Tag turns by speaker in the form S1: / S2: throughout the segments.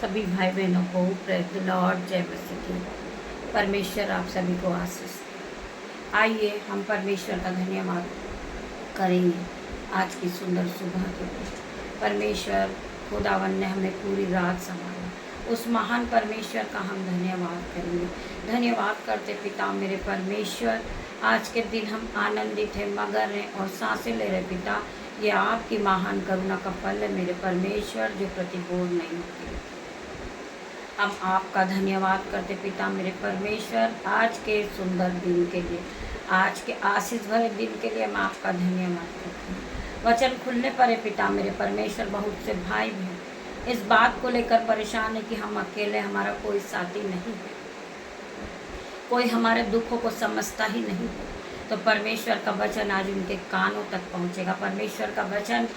S1: सभी भाई बहनों को प्रेज द लॉर्ड, जय मसीह की। परमेश्वर आप सभी को आशीष दे। आइए हम परमेश्वर का धन्यवाद करेंगे आज की सुंदर सुबह के लिए। परमेश्वर खुदावन ने हमें पूरी रात संभाला, उस महान परमेश्वर का हम धन्यवाद करेंगे। धन्यवाद करते पिता मेरे परमेश्वर, आज के दिन हम आनंदित हैं, मगन हैं और सांसें ले रहे पिता। ये आपकी महान करुणा का फल है मेरे परमेश्वर, जो प्रतिकूल नहीं होती। हम आपका धन्यवाद करते पिता मेरे परमेश्वर, आज के सुंदर दिन के लिए, आज के आशीष भरे दिन के लिए हम आपका धन्यवाद करते हैं। वचन खुलने पर है पिता मेरे परमेश्वर, बहुत से भाई बहन इस बात को लेकर परेशान है कि हम अकेले, हमारा कोई साथी नहीं है, कोई हमारे दुखों को समझता ही नहीं है। तो परमेश्वर का वचन आज उनके कानों तक पहुंचेगा। परमेश्वर का वचन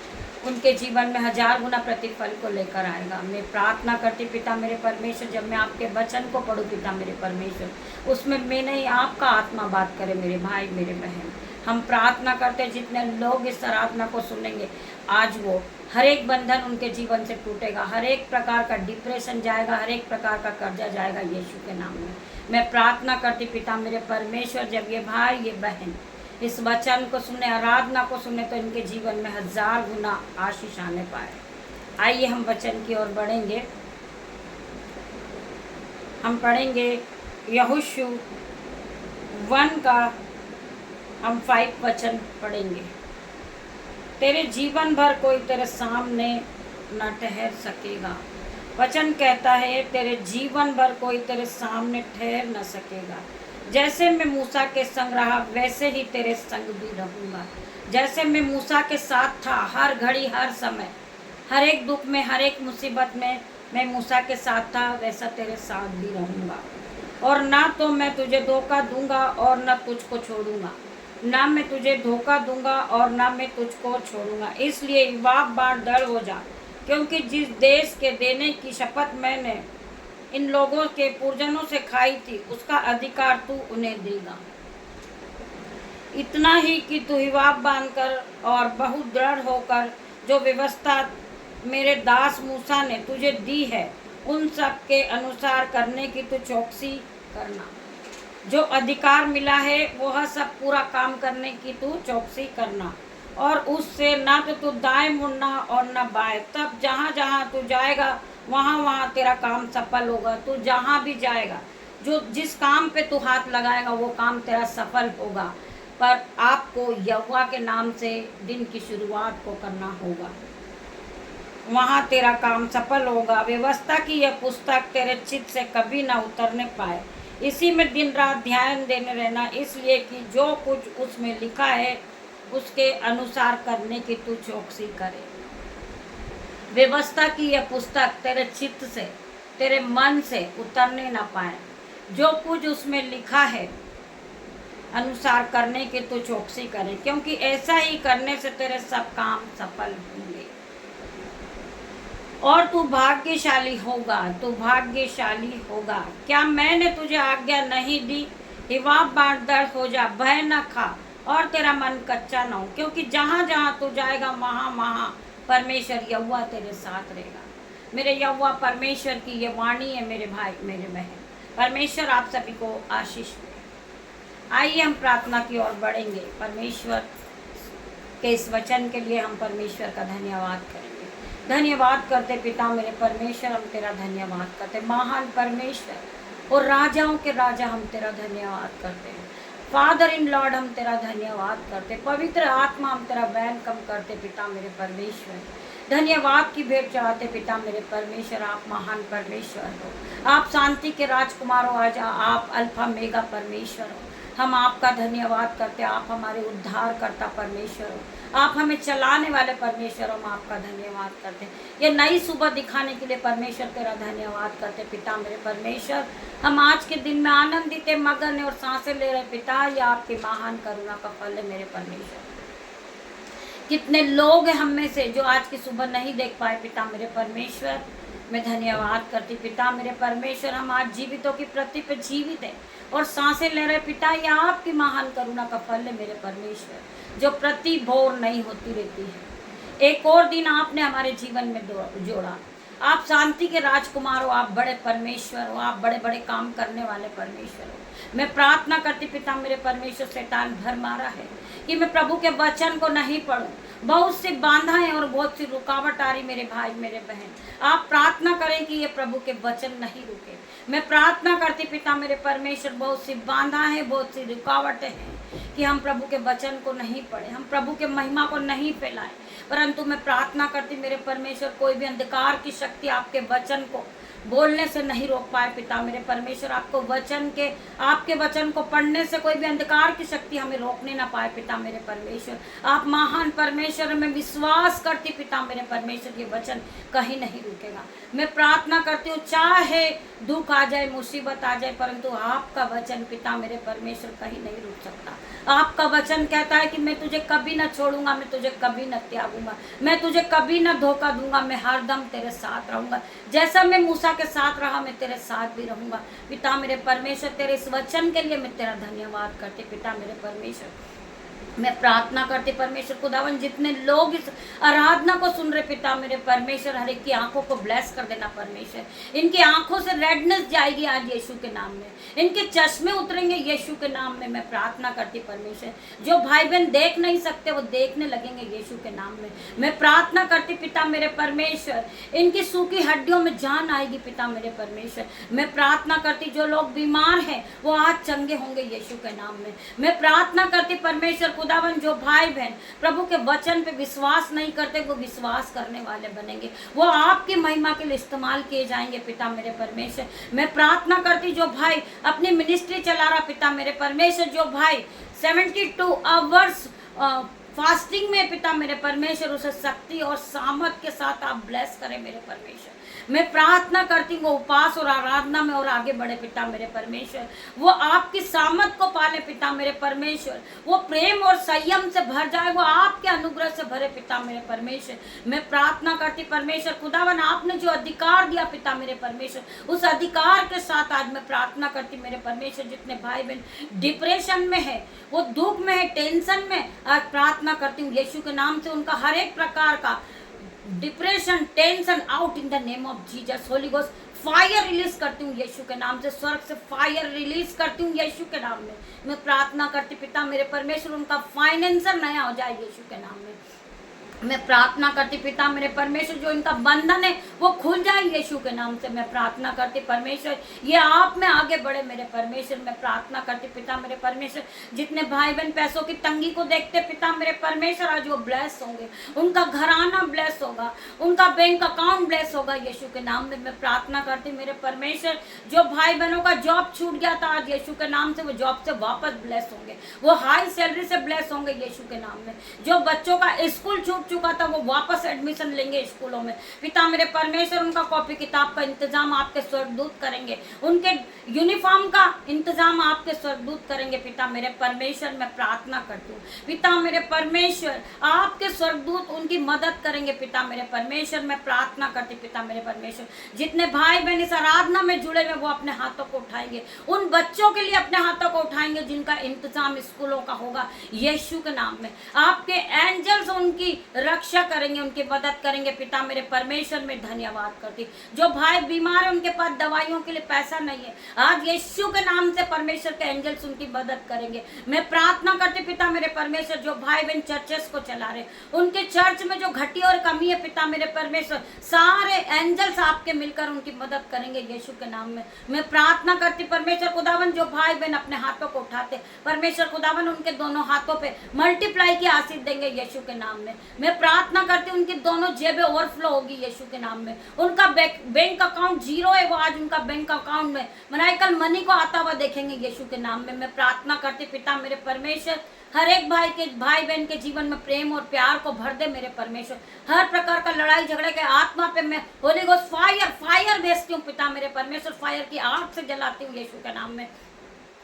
S1: उनके जीवन में 1000 गुना प्रतिफल को लेकर आएगा। मैं प्रार्थना करती पिता मेरे परमेश्वर, जब मैं आपके वचन को पढ़ूं पिता मेरे परमेश्वर, उसमें मैं नहीं, आपका आत्मा बात करे मेरे भाई मेरे बहन। हम प्रार्थना करते हैं जितने लोग इस आराधना को सुनेंगे, आज वो हर एक बंधन उनके जीवन से टूटेगा, हर एक प्रकार का डिप्रेशन जाएगा, हर एक प्रकार का कर्जा जाएगा यीशु के नाम में। मैं प्रार्थना करती पिता मेरे परमेश्वर, जब ये भाई ये बहन इस वचन को सुने, आराधना को सुने, तो इनके जीवन में 1000 गुना आशीष आने पाए। आइए हम वचन की ओर बढ़ेंगे। हम पढ़ेंगे यहोशू 1 का हम 5 वचन पढ़ेंगे। तेरे जीवन भर कोई तेरे सामने न ठहर सकेगा। वचन कहता है तेरे जीवन भर कोई तेरे सामने ठहर न सकेगा। जैसे मैं मूसा के संग रहा, वैसे ही तेरे संग भी रहूँगा। जैसे मैं मूसा के साथ था हर घड़ी हर समय, हर एक दुख में, हर एक मुसीबत में मैं मूसा के साथ था, वैसा तेरे साथ भी रहूँगा। और ना तो मैं तुझे धोखा दूंगा और ना तुझको छोड़ूंगा। ना मैं तुझे धोखा दूंगा और ना मैं तुझको छोड़ूंगा। इसलिए युवाक बार दृढ़ हो जा, क्योंकि जिस देश के देने की शपथ मैंने इन लोगों के पूर्वजों से खाई थी, उसका अधिकार तू उन्हें देगा। इतना ही कि तू हिवाब बांधकर और बहुत दृढ़ होकर जो व्यवस्था मेरे दास मूसा ने तुझे दी है, उन सब के अनुसार करने की तू चौकसी करना। जो अधिकार मिला है वह सब पूरा काम करने की तू चौकसी करना। और उससे ना तो तू दाएं मुड़ना और न बाएं। तब जहाँ जहाँ तू जाएगा वहाँ वहाँ तेरा काम सफल होगा। तू जहाँ भी जाएगा, जो जिस काम पे तू हाथ लगाएगा वो काम तेरा सफल होगा। पर आपको यहोवा के नाम से दिन की शुरुआत को करना होगा, वहाँ तेरा काम सफल होगा। व्यवस्था की यह पुस्तक तेरे चित्त से कभी ना उतरने पाए, इसी में दिन रात ध्यान देने रहना, इसलिए कि जो कुछ उसमें लिखा है उसके अनुसार करने की तू चौकसी करे। व्यवस्था की यह पुस्तक तेरे चित्त से, तेरे मन से उतरने ना पाए, जो कुछ उसमें लिखा है अनुसार करने की तू चौकसी करे, क्योंकि ऐसा ही करने से तेरे सब काम सफल होंगे और तू भाग्यशाली होगा। तू भाग्यशाली होगा। क्या मैंने तुझे आज्ञा नहीं दी? हिवाब बार दृढ़ हो जा, भय न खा और तेरा मन कच्चा न हो, क्योंकि जहाँ जहाँ तू जाएगा वहाँ वहाँ परमेश्वर यहोवा तेरे साथ रहेगा। मेरे यहोवा परमेश्वर की ये वाणी है मेरे भाई मेरे बहन। परमेश्वर आप सभी को आशीष दे। आइए हम प्रार्थना की ओर बढ़ेंगे। परमेश्वर के इस वचन के लिए हम परमेश्वर का धन्यवाद करेंगे। धन्यवाद करते पिता मेरे परमेश्वर, हम तेरा धन्यवाद करते। महान परमेश्वर और राजाओं के राजा, हम तेरा धन्यवाद करते हैं। फादर इन लॉर्ड, हम तेरा धन्यवाद करते। पवित्र आत्मा, हम तेरा वेलकम करते पिता मेरे परमेश्वर। धन्यवाद की भेंट चढ़ाते पिता मेरे परमेश्वर। आप महान परमेश्वर हो, आप शांति के राजकुमार हो, आज आप अल्फा मेगा परमेश्वर हो। हम आपका धन्यवाद करते। आप हमारे उद्धार करता परमेश्वर हो, आप हमें चलाने वाले परमेश्वर हो। हम आपका धन्यवाद करते। ये नई सुबह दिखाने के लिए परमेश्वर तेरा धन्यवाद करते पिता मेरे परमेश्वर। हम आज के दिन में आनंदित है, मगन है और सांसें ले रहे पिता। ये आपकी महान करुणा का फल है मेरे परमेश्वर। कितने लोग हैं हम में से जो आज की सुबह नहीं देख पाए पिता मेरे परमेश्वर। मैं धन्यवाद करती पिता मेरे परमेश्वर। हम आज जीवितों की पृथ्वी पर जीवित हैं और सांसें ले रहे पिता। ये आपकी महान करुणा का फल है मेरे परमेश्वर, जो प्रति भोर नहीं होती रहती है। एक और दिन आपने हमारे जीवन में जोड़ा। आप शांति के राजकुमार हो, आप बड़े परमेश्वर हो, आप बड़े बड़े काम करने वाले परमेश्वर हो। मैं प्रार्थना करती पिता मेरे परमेश्वर, शैतान भर मारा है कि मैं प्रभु के वचन को नहीं पढ़ूं। बहुत सी बाधाएं और बहुत सी रुकावट आ रही मेरे भाई मेरे बहन। आप प्रार्थना करें कि ये प्रभु के वचन नहीं रुके। मैं प्रार्थना करती पिता मेरे परमेश्वर, बहुत सी बाधाएं, बहुत सी रुकावटें हैं कि हम प्रभु के वचन को नहीं पढ़े, हम प्रभु के महिमा को नहीं फैलाएं। परंतु मैं प्रार्थना करती मेरे परमेश्वर, कोई भी अंधकार की शक्ति आपके वचन को बोलने से नहीं रोक पाए पिता मेरे परमेश्वर। आपको वचन के, आपके वचन को पढ़ने से कोई भी अंधकार की शक्ति हमें रोकने ना पाए पिता मेरे परमेश्वर। आप महान परमेश्वर, में विश्वास करती पिता मेरे परमेश्वर, ये वचन कहीं नहीं रुकेगा। मैं प्रार्थना करती हूँ, चाहे दुख आ जाए, मुसीबत आ जाए, परंतु आपका वचन पिता मेरे परमेश्वर कहीं नहीं रुक सकता। आपका वचन कहता है कि मैं तुझे कभी न छोड़ूंगा, मैं तुझे कभी न त्यागूंगा, मैं तुझे कभी न धोखा दूंगा, मैं हरदम तेरे साथ रहूंगा। जैसा मैं मूसा के साथ रहा, मैं तेरे साथ भी रहूंगा पिता मेरे परमेश्वर। तेरे इस वचन के लिए मैं तेरा धन्यवाद करती पिता मेरे परमेश्वर। मैं प्रार्थना करती परमेश्वर खुदावन, जितने लोग इस आराधना को सुन रहे पिता मेरे परमेश्वर, हर एक की आंखों को ब्लेस कर देना परमेश्वर। इनकी आंखों से रेडनेस जाएगी आज यीशु के नाम में, इनके चश्मे उतरेंगे यीशु के नाम में। मैं प्रार्थना करती परमेश्वर, जो भाई बहन देख नहीं सकते वो देखने लगेंगे यीशु के नाम में। मैं प्रार्थना करती पिता मेरे परमेश्वर, इनकी सूखी हड्डियों में जान आएगी पिता मेरे परमेश्वर। मैं प्रार्थना करती, जो लोग बीमार हैं वो आज चंगे होंगे यीशु के नाम में। मैं प्रार्थना करती परमेश्वर खुदावन, जो भाई बहन प्रभु के वचन पे विश्वास नहीं करते वो विश्वास करने वाले बनेंगे, वो आपकी महिमा के लिए इस्तेमाल किए जाएंगे पिता मेरे परमेश्वर। मैं प्रार्थना करती, जो भाई अपनी मिनिस्ट्री चला रहा पिता मेरे परमेश्वर, जो भाई 72 आवर्स फास्टिंग में पिता मेरे परमेश्वर, उसे शक्ति और सामर्थ के साथ आप ब्लेस करें मेरे परमेश्वर। मैं प्रार्थना करती हूँ वो उपास और आराधना में और आगे बढ़े पिता मेरे परमेश्वर, वो आपकी सामर्थ को पाले पिता मेरे परमेश्वर, वो प्रेम और संयम से भर जाए, वो आपके अनुग्रह से भरे पिता मेरे परमेश्वर। मैं प्रार्थना करती परमेश्वर खुदावन, आपने जो अधिकार दिया पिता मेरे परमेश्वर, उस अधिकार के साथ आज मैं प्रार्थना करती मेरे परमेश्वर, जितने भाई बहन डिप्रेशन में है, वो दुख में है, टेंशन में, आज प्रार्थना करती हूँ यीशु के नाम से उनका हर एक प्रकार का depression, tension out in the name of Jesus. Holi ghost fire release करती हूँ यीशु के नाम से, स्वर्ग से फायर रिलीज करती हूँ यीशु के नाम में। मैं प्रार्थना करती पिता मेरे परमेश्वर, उनका फाइनेंसर नया हो जाए यीशु के नाम में। मैं प्रार्थना करती पिता मेरे परमेश्वर, जो इनका बंधन है वो खुल जाए यीशु के नाम से। मैं प्रार्थना करती परमेश्वर, ये आप में आगे बढ़े मेरे परमेश्वर। मैं प्रार्थना करती पिता मेरे परमेश्वर, जितने भाई बहन पैसों की तंगी को देखते पिता मेरे परमेश्वर, आज वो ब्लेस होंगे, उनका घराना ब्लेस होगा, उनका बैंक अकाउंट ब्लेस होगा यीशु के नाम में। मैं प्रार्थना करती मेरे परमेश्वर, जो भाई बहनों का जॉब छूट गया था आज यीशु के नाम से, वो जॉब से वापस ब्लेस होंगे, वो हाई सैलरी से ब्लेस होंगे यीशु के नाम में। जो बच्चों का स्कूल छूट चुका था वो वापस एडमिशन लेंगे स्कूलों में पिता मेरे परमेश्वर। उनका कॉपी किताब का इंतजाम आपके स्वर्गदूत करेंगे, उनके यूनिफॉर्म का इंतजाम आपके स्वर्गदूत करेंगे पिता मेरे परमेश्वर। मैं प्रार्थना करती हूँ पिता मेरे परमेश्वर, आपके स्वर्गदूत उनकी मदद करेंगे पिता मेरे परमेश्वर। मैं प्रार्थना करती पिता मेरे परमेश्वर, जितने भाई बहन इस आराधना में जुड़े हुए वो अपने हाथों को उठाएंगे, उन बच्चों के लिए अपने हाथों को उठाएंगे जिनका इंतजाम स्कूलों का होगा यीशु के नाम में। आपके एंजल्स उनकी रक्षा करेंगे, उनकी मदद करेंगे पिता मेरे परमेश्वर। में धन्यवाद करती, जो भाई बीमार है उनके पास दवाइयों के लिए पैसा नहीं है, आज यीशु के नाम से परमेश्वर के एंजल्स उनकी मदद करेंगे। मैं प्रार्थना करती पिता मेरे परमेश्वर, जो भाई बहन चर्चेस को चला रहे, उनके चर्च में जो घटी और कमी है पिता मेरे परमेश्वर, सारे एंजल्स आपके मिलकर उनकी मदद करेंगे यीशु के नाम में। मैं प्रार्थना करती परमेश्वर खुदावन, जो भाई बहन अपने हाथों को उठाते परमेश्वर खुदावन, उनके दोनों हाथों पे मल्टीप्लाई की आशीष देंगे यीशु के नाम में। मैं प्रार्थना करती हूँ उनकी दोनों जेबें ओवरफ्लो होगी यीशु के नाम में। उनका बैंक अकाउंट जीरो है, वो आज उनका बैंक अकाउंट में मिराकल मनी को आता हुआ देखेंगे यीशु के नाम में। मैं प्रार्थना करती पिता मेरे परमेश्वर, हर एक भाई बहन के जीवन में प्रेम और प्यार को भर दे मेरे परमेश्वर। हर प्रकार का लड़ाई झगड़े के आत्मा पे मैं होली गोस्ट फायर भेजती हूँ पिता मेरे परमेश्वर, फायर की आग से जलाती हूँ यीशु के नाम में।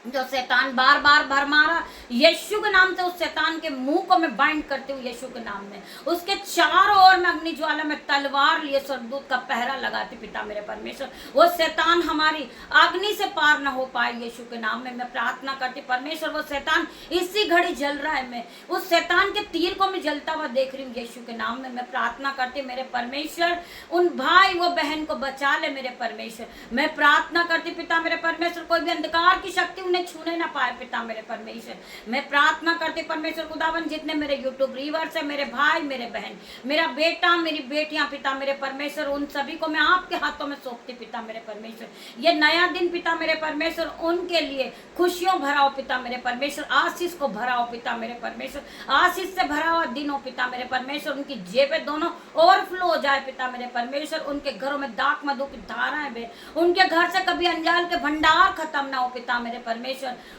S1: जो शैतान बार बार भरमारा, यीशु के नाम से उस शैतान के मुंह को मैं बाइंड करती हूँ यीशु के नाम में। उसके चारों ओर में अग्नि ज्वाला में तलवार लिए स्वर्गदूत का पहरा लगाती पिता मेरे परमेश्वर, वो शैतान हमारी अग्नि से पार न हो पाए यीशु के नाम में मैं प्रार्थना करती परमेश्वर। वो शैतान इसी घड़ी जल रहा है, मैं उस शैतान के तीर को मैं जलता हुआ देख रही हूँ यीशु के नाम में मैं प्रार्थना करती मेरे परमेश्वर। उन भाई वो बहन को बचा ले मेरे परमेश्वर, मैं प्रार्थना करती पिता मेरे परमेश्वर। कोई भी अंधकार की शक्ति उन्हें छूने ना पाए पिता मेरे परमेश्वर, मैं प्रार्थना करती परमेश्वर खुदावन। जितने मेरे यूट्यूब व्यूअर्स है, मेरे भाई मेरे बहन, मेरा बेटा मेरी बेटियां पिता मेरे परमेश्वर, उन सभी को मैं आपके हाथों में सौंपती पिता मेरे परमेश्वर। ये नया दिन पिता मेरे परमेश्वर उनके लिए खुशियों भरा हो पिता मेरे परमेश्वर, आशीष को भरा हो पिता मेरे परमेश्वर, आशीष से भरा हुआ दिन हो पिता मेरे परमेश्वर। उनकी जेबें दोनों ओवरफ्लो हो जाए पिता मेरे परमेश्वर। उनके घरों में दाक मधु की धाराएं बहे, उनके घर से कभी अंजाल के भंडार खत्म ना हो पिता मेरे परमेश्वर।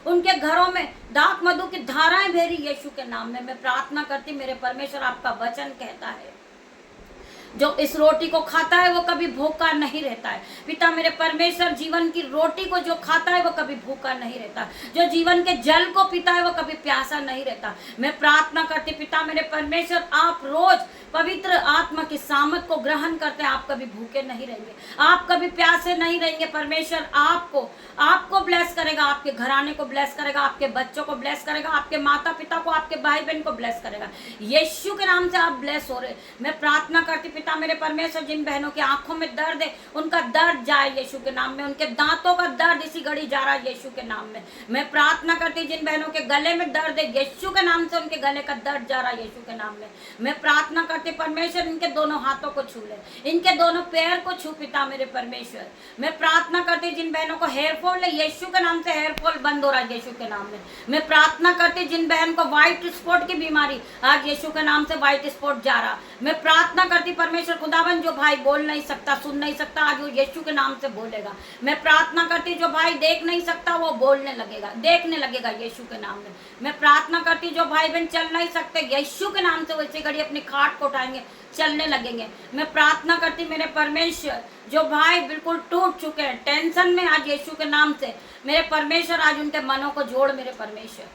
S1: उनके घरों में दाक मधु की धाराएं बह रही यीशु के नाम में मैं प्रार्थना करती मेरे परमेश्वर। आपका वचन कहता है जो इस रोटी को खाता है वो कभी भूखा नहीं रहता है पिता मेरे परमेश्वर। जीवन की रोटी को जो खाता है वो कभी भूखा नहीं रहता, जो जीवन के जल को पीता है वो कभी प्यासा नहीं रहता। मैं प्रार्थना करती पिता मेरे परमेश्वर, आप रोज पवित्र आत्मा की सामत को ग्रहण करते हैं, आप कभी भूखे नहीं रहेंगे, आप कभी प्यासे नहीं रहेंगे परमेश्वर। आपको ब्लेस करेगा, आपके घराने को ब्लेस करेगा, आपके बच्चों को ब्लेस करेगा, आपके माता पिता को, आपके भाई बहन को ब्लेस करेगा। यीशु के नाम से आप ब्लेस हो रहे। मैं प्रार्थना करती पिता मेरे परमेश्वर, जिन बहनों की आंखों में दर्द है उनका दर्द जाए यीशु के नाम में, उनके दांतों का दर्द इसी घड़ी जा रहा है यीशु के नाम में। मैं प्रार्थना करती जिन बहनों के गले में दर्द है यीशु के नाम से उनके गले का दर्द जा रहा है यीशु के नाम में। मैं प्रार्थना करती परमेश्वर, इनके दोनों हाथों को छू ले, इनके दोनों पैर को छू पिता मेरे परमेश्वर। मैं प्रार्थना करती जिन बहनों को हेयर फॉल है यीशु के नाम से हेयर फॉल बंद हो रहा है यीशु के नाम में। मैं प्रार्थना करती जिन बहन को व्हाइट स्पॉट की बीमारी आज यीशु के नाम से व्हाइट स्पॉट जा रहा, मैं प्रार्थना करती परमेश्वर खुदावन, जो भाई बोल नहीं सकता सुन नहीं सकता आज वो यीशु के नाम से बोलेगा। मैं प्रार्थना करती जो भाई देख नहीं सकता वो बोलने लगेगा, देखने लगेगा यीशु के नाम में। मैं प्रार्थना करती जो भाई बहन चल नहीं सकते यीशु के नाम से वैसे घड़ी अपनी खाट को उठाएंगे, चलने लगेंगे। मैं प्रार्थना करती मेरे परमेश्वर, जो भाई बिल्कुल टूट चुके हैं टेंशन में आज यीशु के नाम से मेरे परमेश्वर, आज उनके मनों को जोड़ मेरे परमेश्वर।